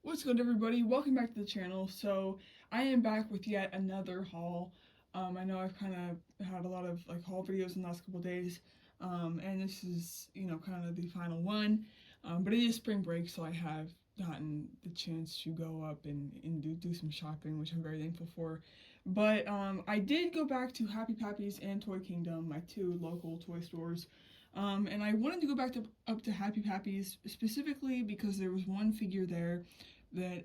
What's good, everybody? Welcome back to the channel. So I am back with yet another haul. I know I've kind of had a lot of haul videos in the last couple days, and this is kind of the final one. But it is spring break, so I have gotten the chance to go up and do some shopping, which I'm very thankful for. But I did go back to Happy Pappy's and Toy Kingdom, my two local toy stores. And I wanted to go back up to Happy Pappy's specifically because there was one figure there that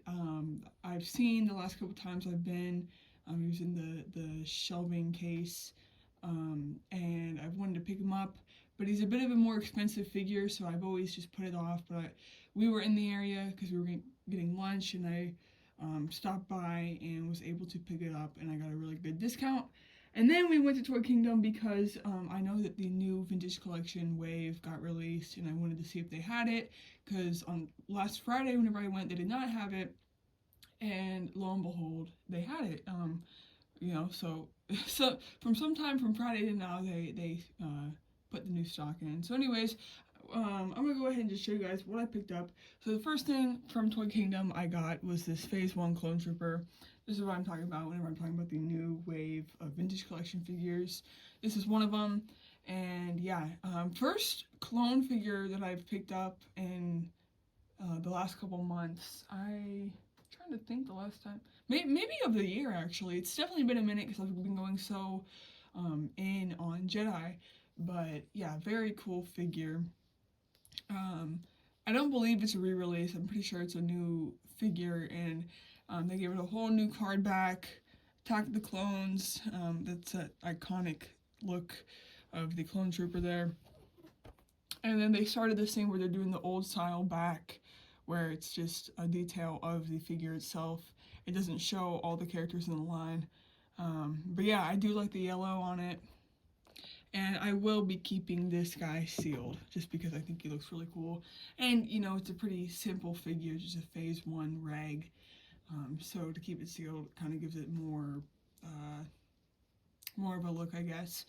I've seen the last couple times I've been. He was in the shelving case, and I've wanted to pick him up, but he's a bit of a more expensive figure, so I've always just put it off. But we were in the area because we were getting lunch, and I stopped by and was able to pick it up, and I got a really good discount. And then we went to Toy Kingdom because I know that the new vintage collection wave got released, and I wanted to see if they had it. Because on last Friday, whenever I went, they did not have it, and lo and behold, they had it. So so from sometime from Friday to now, they put the new stock in. So, anyways, I'm gonna go ahead and just show you guys what I picked up. So the first thing from Toy Kingdom I got was this Phase 1 Clone Trooper. This is what I'm talking about whenever I'm talking about the new wave of vintage collection figures. This is one of them, and yeah, first clone figure that I've picked up in the last couple months. I'm trying to think the last time, maybe of the year actually. It's definitely been a minute because I've been going so in on Jedi, but yeah, very cool figure. Um, I don't believe it's a re-release. I'm pretty sure it's a new figure, and they gave it a whole new card back. Attack of the Clones. That's that iconic look of the clone trooper there. And then they started this thing where they're doing the old style back, where it's just a detail of the figure itself. It doesn't show all the characters in the line. But yeah, I do like the yellow on it. And I will be keeping this guy sealed just because I think he looks really cool. And it's a pretty simple figure, just a Phase 1 rag. So to keep it sealed kind of gives it more of a look, I guess.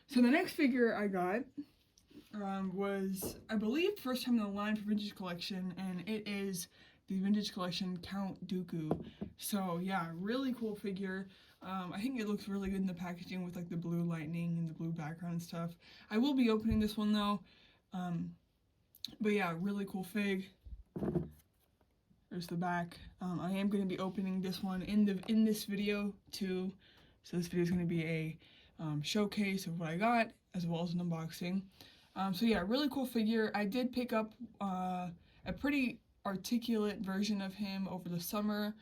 So the next figure I got was, I believe, first time in the line for Vintage Collection, and it is the Vintage Collection Count Dooku. So yeah, really cool figure. I think it looks really good in the packaging with the blue lightning and the blue background and stuff. I will be opening this one though. But yeah, really cool fig. There's the back. I am going to be opening this one in this video too. So this video is going to be a showcase of what I got as well as an unboxing. So yeah, really cool figure. I did pick up a pretty articulate version of him over the summer.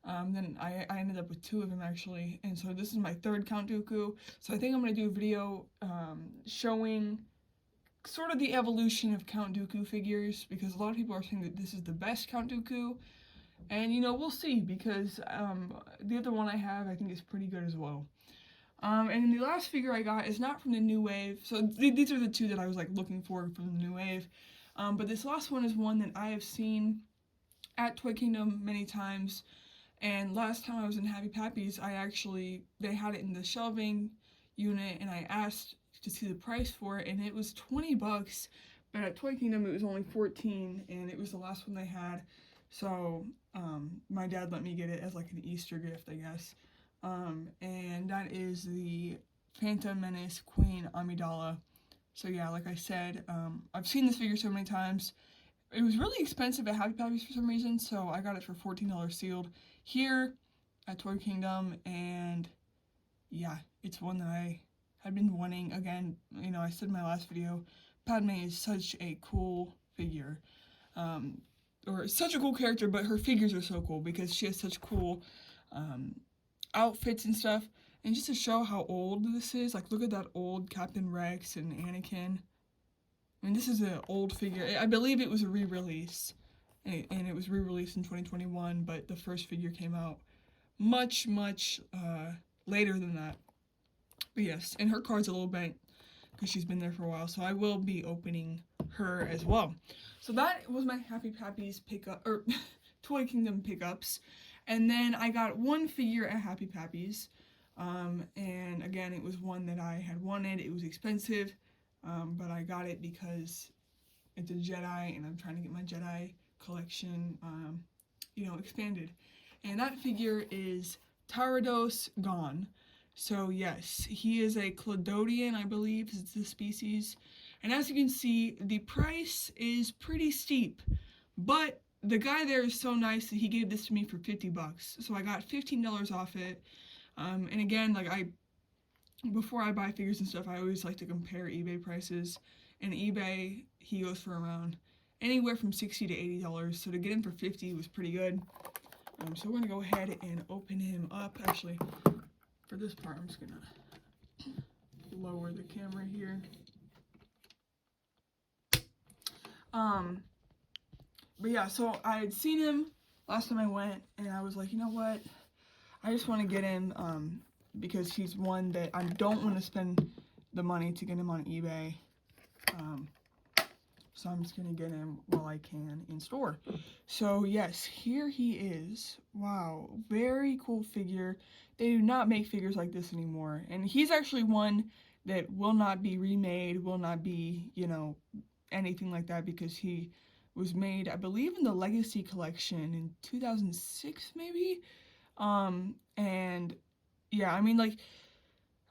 Then I ended up with two of them actually, and so this is my third Count Dooku. So I think I'm going to do a video showing sort of the evolution of Count Dooku figures, because a lot of people are saying that this is the best Count Dooku, and we'll see, because the other one I have I think is pretty good as well. And the last figure I got is not from the new wave. So these are the two that I was looking for from the new wave. But this last one is one that I have seen at Toy Kingdom many times. And last time I was in Happy Pappy's, they had it in the shelving unit, and I asked to see the price for it, and it was 20 bucks. But at Toy Kingdom it was only 14, and it was the last one they had. So my dad let me get it as an Easter gift, I guess. And that is the Phantom Menace Queen Amidala. So yeah, like I said, I've seen this figure so many times. It was really expensive at Happy Pappy's for some reason, so I got it for $14 sealed here at Toy Kingdom, and yeah, it's one that I had been wanting. Again, I said in my last video, Padme is such a cool figure. Or such a cool character, but her figures are so cool because she has such cool outfits and stuff. And just to show how old this is, look at that old Captain Rex and Anakin. I mean, this is an old figure. I believe it was a re-release, and it was re-released in 2021, but the first figure came out much later than that. But yes, and her card's a little bent because she's been there for a while, so I will be opening her as well. So that was my Happy Pappy's pickup, or Toy Kingdom pickups. And then I got one figure at Happy Pappy's, and again, it was one that I had wanted. It was expensive, but I got it because it's a Jedi, and I'm trying to get my Jedi collection, expanded. And that figure is Tarados Gone. So yes, he is a Cladodian, I believe is the species. And as you can see, the price is pretty steep. But the guy there is so nice that he gave this to me for $50. So I got $15 off it. And again, before I buy figures and stuff, I always like to compare eBay prices. And eBay, he goes for around anywhere from $60 to $80. So to get him for $50 was pretty good. So we're gonna go ahead and open him up. Actually, for this part, I'm just gonna lower the camera here. But yeah, so I had seen him last time I went, and I was like, you know what? I just want to get him, because he's one that I don't want to spend the money to get him on eBay. So I'm just going to get him while I can in store. So yes, here he is. Wow, very cool figure. They do not make figures like this anymore. And he's actually one that will not be remade, will not be, anything like that, because he was made, I believe, in the Legacy collection in 2006, maybe? And yeah, I mean,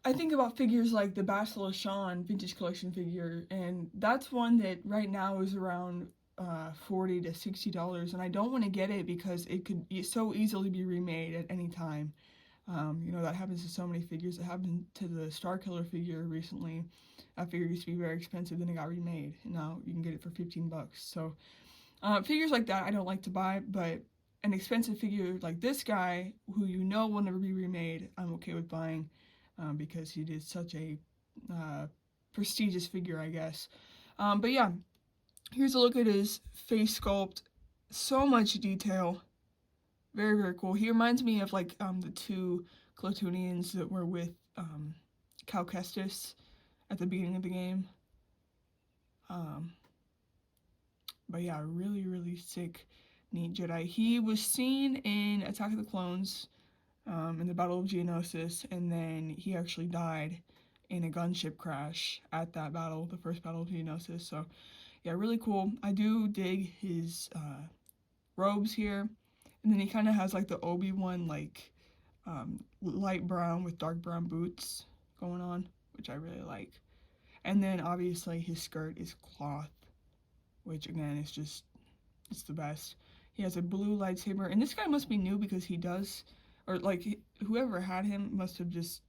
I think about figures like the Bastila Shan vintage collection figure, and that's one that right now is around $40 to $60, and I don't want to get it because it could so easily be remade at any time. That happens to so many figures. It happened to the Starkiller figure recently. That figure used to be very expensive, then it got remade, and now you can get it for $15. So figures like that I don't like to buy, but an expensive figure like this guy, who will never be remade, I'm okay with buying, because he did such a prestigious figure, I guess. But yeah, here's a look at his face sculpt. So much detail. Very, very cool. He reminds me of the two Clotonians that were with Cal Kestis at the beginning of the game. But yeah, really, really sick, neat Jedi. He was seen in Attack of the Clones, in the Battle of Geonosis, and then he actually died in a gunship crash at that battle, the first Battle of Geonosis. So yeah, really cool. I do dig his robes here. And then he kind of has the Obi-Wan light brown with dark brown boots going on, which I really like. And then obviously his skirt is cloth, which again is just, it's the best. He has a blue lightsaber, and this guy must be new because he does, or whoever had him must have just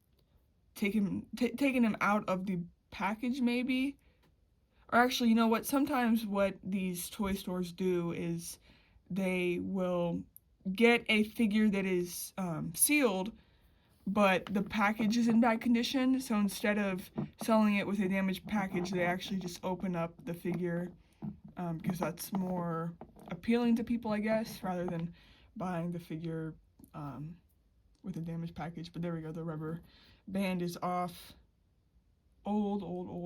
taken him out of the package maybe. Or actually, you know what? Sometimes what these toy stores do is they will get a figure that is sealed, but the package is in bad condition. So instead of selling it with a damaged package, they actually just open up the figure, because that's more appealing to people, I guess, rather than buying the figure with a damaged package. But there we go. The rubber band is off. Old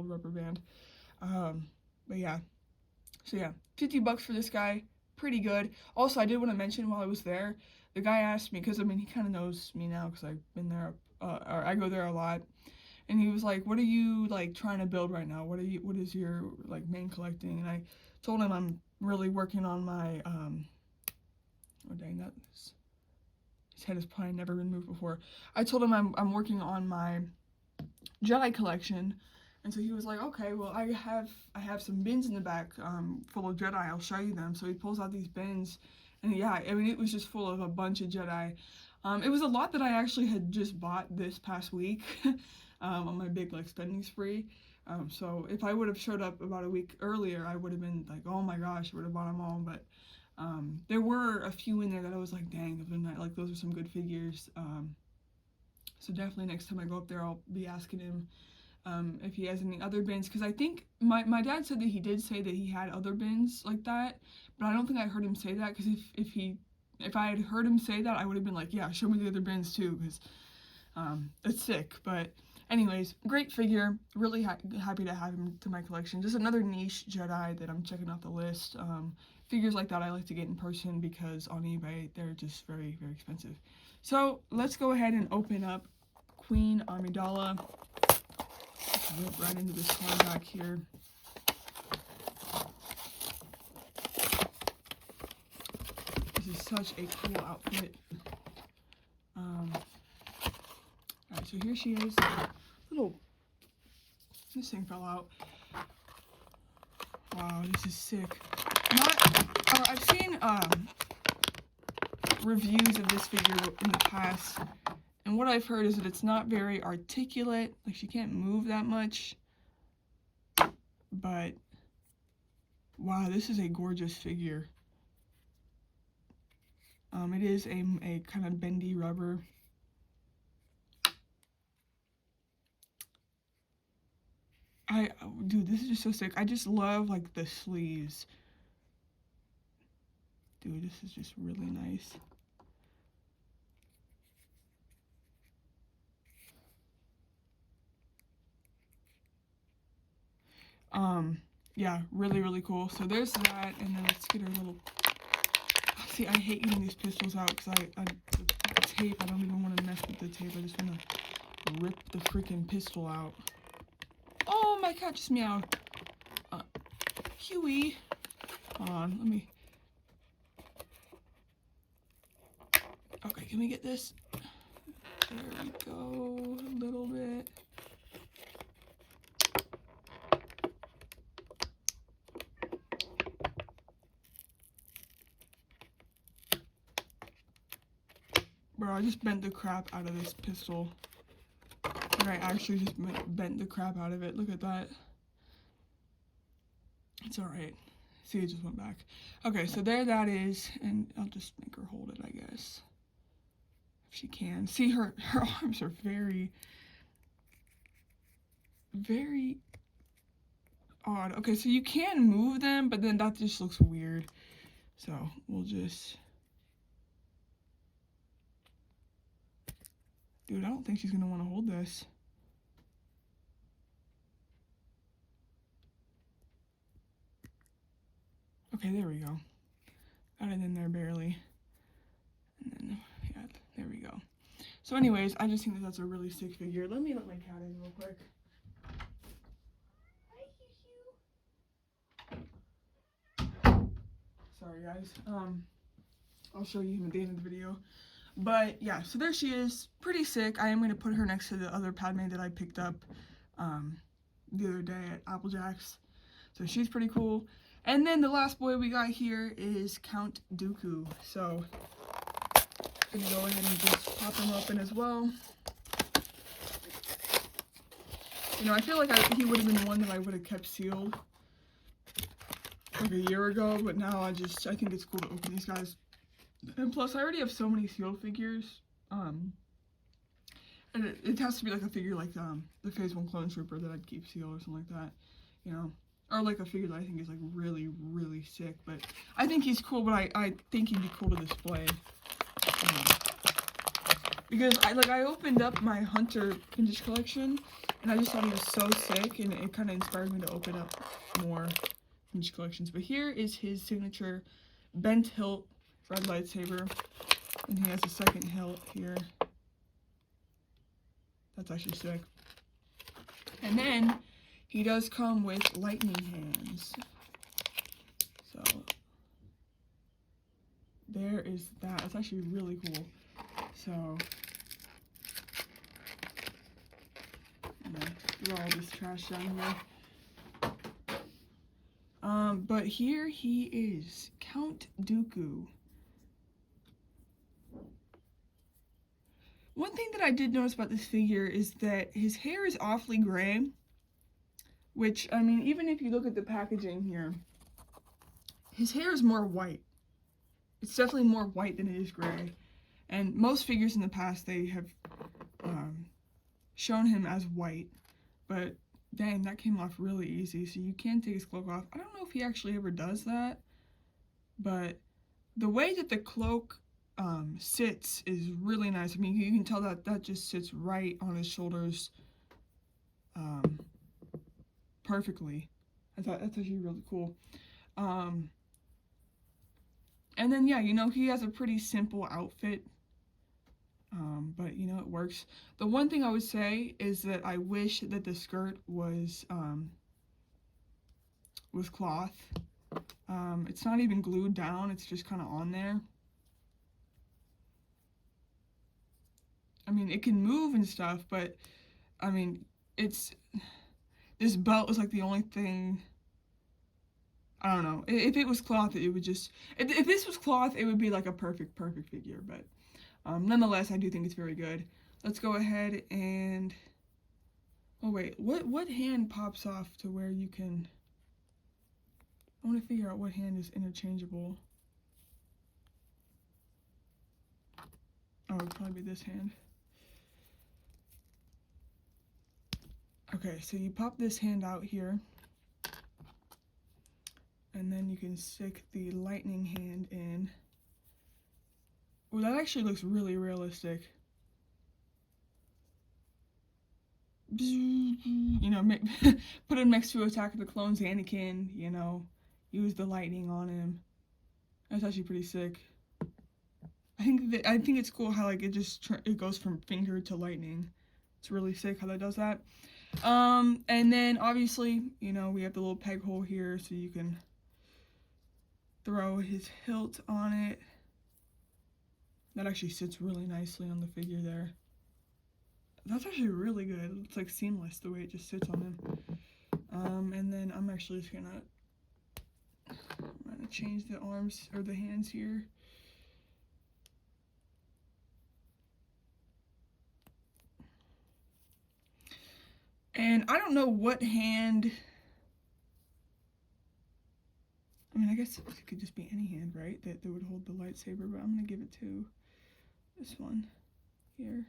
rubber band. But yeah. So yeah, $50 for this guy. Pretty good. Also, I did want to mention while I was there, the guy asked me, because I mean he kind of knows me now because I've been there, or I go there a lot, and he was like, what are you trying to build right now? What is your main collecting? And I told him I'm really working on my oh dang, that his head has probably never been moved before. I told him I'm working on my Jedi collection. And so he was like, okay, well, I have some bins in the back full of Jedi. I'll show you them. So he pulls out these bins, and yeah, I mean, it was just full of a bunch of Jedi. It was a lot that I actually had just bought this past week on my big spending spree. So if I would have showed up about a week earlier, I would have been like, oh my gosh, I would have bought them all. But there were a few in there that I was like, dang, those are some good figures. So definitely next time I go up there, I'll be asking him if he has any other bins, because I think my dad said that he did say that he had other bins like that, but I don't think I heard him say that, because if I had heard him say that, I would have been like, yeah, show me the other bins too, because it's sick. But anyways, great figure, really happy to have him to my collection. Just another niche Jedi that I'm checking off the list. Figures like that I like to get in person, because on eBay they're just very, very expensive. So let's go ahead and open up Queen Amidala. Rip right into this hardback here. This is such a cool outfit. Alright, so here she is. This thing fell out. Wow, this is sick. I've seen reviews of this figure in the past, and what I've heard is that it's not very articulate, like she can't move that much, but wow, this is a gorgeous figure. It is a kind of bendy rubber. Dude, this is just so sick. I just love like the sleeves. Dude, this is just really nice. Yeah, really, really cool. So there's that, and then let's get her little... See, I hate getting these pistols out because the tape, I don't even want to mess with the tape. I just want to rip the freaking pistol out. Oh, my cat just meowed. Huey. Hold on, let me... Okay, can we get this? There we go, a little bit. Bro, I just bent the crap out of this pistol. Like, I actually just bent the crap out of it. Look at that. It's alright. See, it just went back. Okay, so there that is. And I'll just make her hold it, I guess. If she can. See, her arms are very, very odd. Okay, so you can move them, but then that just looks weird. So, we'll just... Dude, I don't think she's gonna want to hold this. Okay, there we go. Got it in there barely. And then, yeah, there we go. So anyways, I just think that that's a really sick figure. Let me let my cat in real quick. Hi, sorry, guys. I'll show you him at the end of the video. But yeah, so there she is, pretty sick. I am going to put her next to the other Padme that I picked up the other day at Apple Jacks. So she's pretty cool. And then the last boy we got here is Count Dooku. So I'm going to go ahead and just pop him open as well. You know, I feel like he would have been one that I would have kept sealed like a year ago, but now I think it's cool to open these guys. And plus, I already have so many sealed figures, and it has to be like a figure like the Phase 1 Clone Trooper that I'd keep sealed or something like that, you know, or like a figure that I think is like really, really sick. But I think he's cool, but I think he'd be cool to display, because I opened up my Hunter vintage collection, and I just thought he was so sick, and it kind of inspired me to open up more vintage collections. But here is his signature bent hilt red lightsaber, and he has a second hilt here. That's actually sick. And then he does come with lightning hands. So there is that. It's actually really cool. So I'm gonna throw all this trash down here. But here he is, Count Dooku. One thing that I did notice about this figure is that his hair is awfully gray, which, I mean, even if you look at the packaging here, his hair is more white. It's definitely more white than it is gray. And most figures in the past, they have shown him as white, but dang, that came off really easy. So you can take his cloak off. I don't know if he actually ever does that, but the way that the cloak sits is really nice. I mean, you can tell that just sits right on his shoulders perfectly. I thought that's actually really cool. And then, yeah, you know, he has a pretty simple outfit, but, you know, it works. The one thing I would say is that I wish that the skirt was cloth. It's not even glued down, it's just kind of on there. mean, it can move and stuff, but, I mean, this belt is like the only thing, I don't know. If it was cloth, it would just, if this was cloth, it would be like a perfect figure, but, nonetheless, I do think it's very good. Let's go ahead and, oh wait, what hand pops off to where you can, I want to figure out what hand is interchangeable. Oh, it'd probably be this hand. Okay, so you pop this hand out here, and then you can stick the lightning hand in. Well, that actually looks really realistic. You know, put him next to Attack of the Clones Anakin, you know, use the lightning on him. That's actually pretty sick. I think it's cool how like it goes from finger to lightning. It's really sick how that does that. And then obviously, you know, we have the little peg hole here so you can throw his hilt on it. That actually sits really nicely on the figure there. That's actually really good. It's like seamless the way it just sits on him. And then I'm actually just gonna change the arms or the hands here. And I don't know what hand, I mean, I guess it could just be any hand, right? That would hold the lightsaber, but I'm gonna give it to this one here.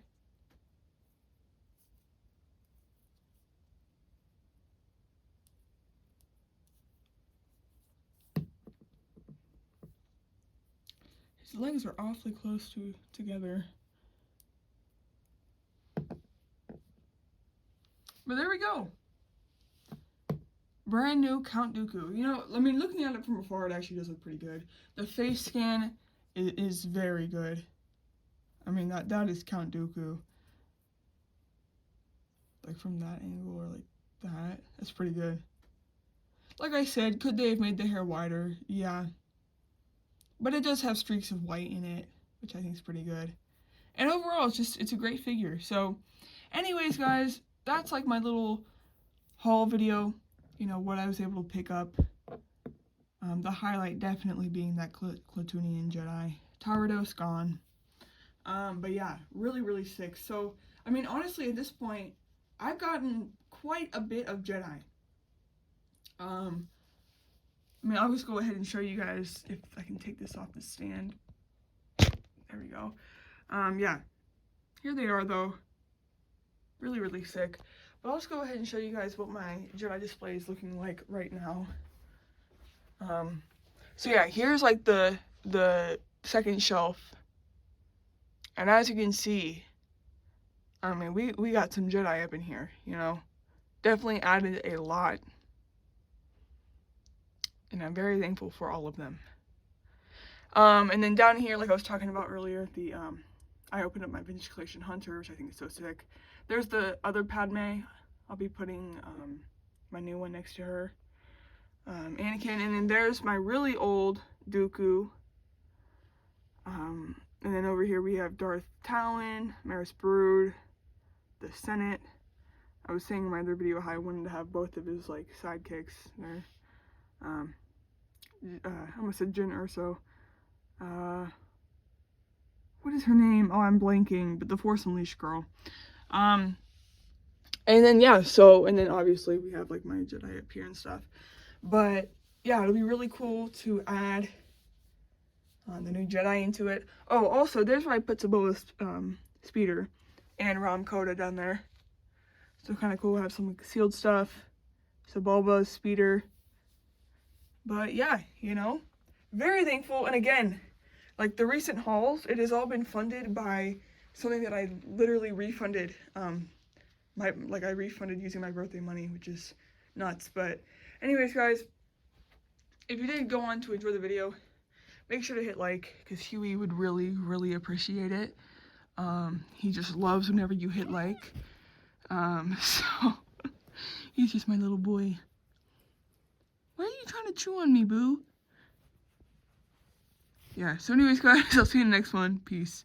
His legs are awfully close together. But there we go. Brand new Count Dooku. You know, I mean, looking at it from afar, it actually does look pretty good. The face scan is very good. I mean, that is Count Dooku. Like from that angle or like that. That's pretty good. Like I said, could they have made the hair wider? Yeah. But it does have streaks of white in it, which I think is pretty good. And overall, it's a great figure. So, anyways, guys, that's like my little haul video. You know, what I was able to pick up. The highlight definitely being that Klatooinian Jedi. Tarados gone. But yeah, really, really sick. So, I mean, honestly, at this point, I've gotten quite a bit of Jedi. I mean, I'll just go ahead and show you guys if I can take this off the stand. There we go. Yeah. Here they are, though. Really, really sick. But I'll just go ahead and show you guys what my Jedi display is looking like right now. So yeah, here's like the second shelf. And as you can see, I mean, we got some Jedi up in here, you know. Definitely added a lot. And I'm very thankful for all of them. And then down here, like I was talking about earlier, I opened up my Vintage Collection Hunter, which I think is so sick. There's the other Padme. I'll be putting my new one next to her. Anakin, and then there's my really old Dooku. And then over here we have Darth Talon, Maris Brood, the Senate. I was saying in my other video how I wanted to have both of his like sidekicks there. I almost said Jyn Erso. What is her name? Oh, I'm blanking, but the Force Unleashed girl. And then yeah, and then obviously we have like my Jedi up here and stuff. But yeah, it'll be really cool to add the new Jedi into it. Oh, also, there's where I put Saboa's speeder and Ram Koda down there. So kind of cool to have some sealed stuff. Saboa's speeder. But yeah, you know, very thankful. And again, like the recent hauls, it has all been funded by something that I literally refunded. I refunded using my birthday money, which is nuts. But anyways, guys, if you did go on to enjoy the video, make sure to hit like, because Huey would really, really appreciate it. He just loves whenever you hit like. So he's just my little boy. Why are you trying to chew on me, boo? Yeah, so anyways, guys, I'll see you in the next one. Peace.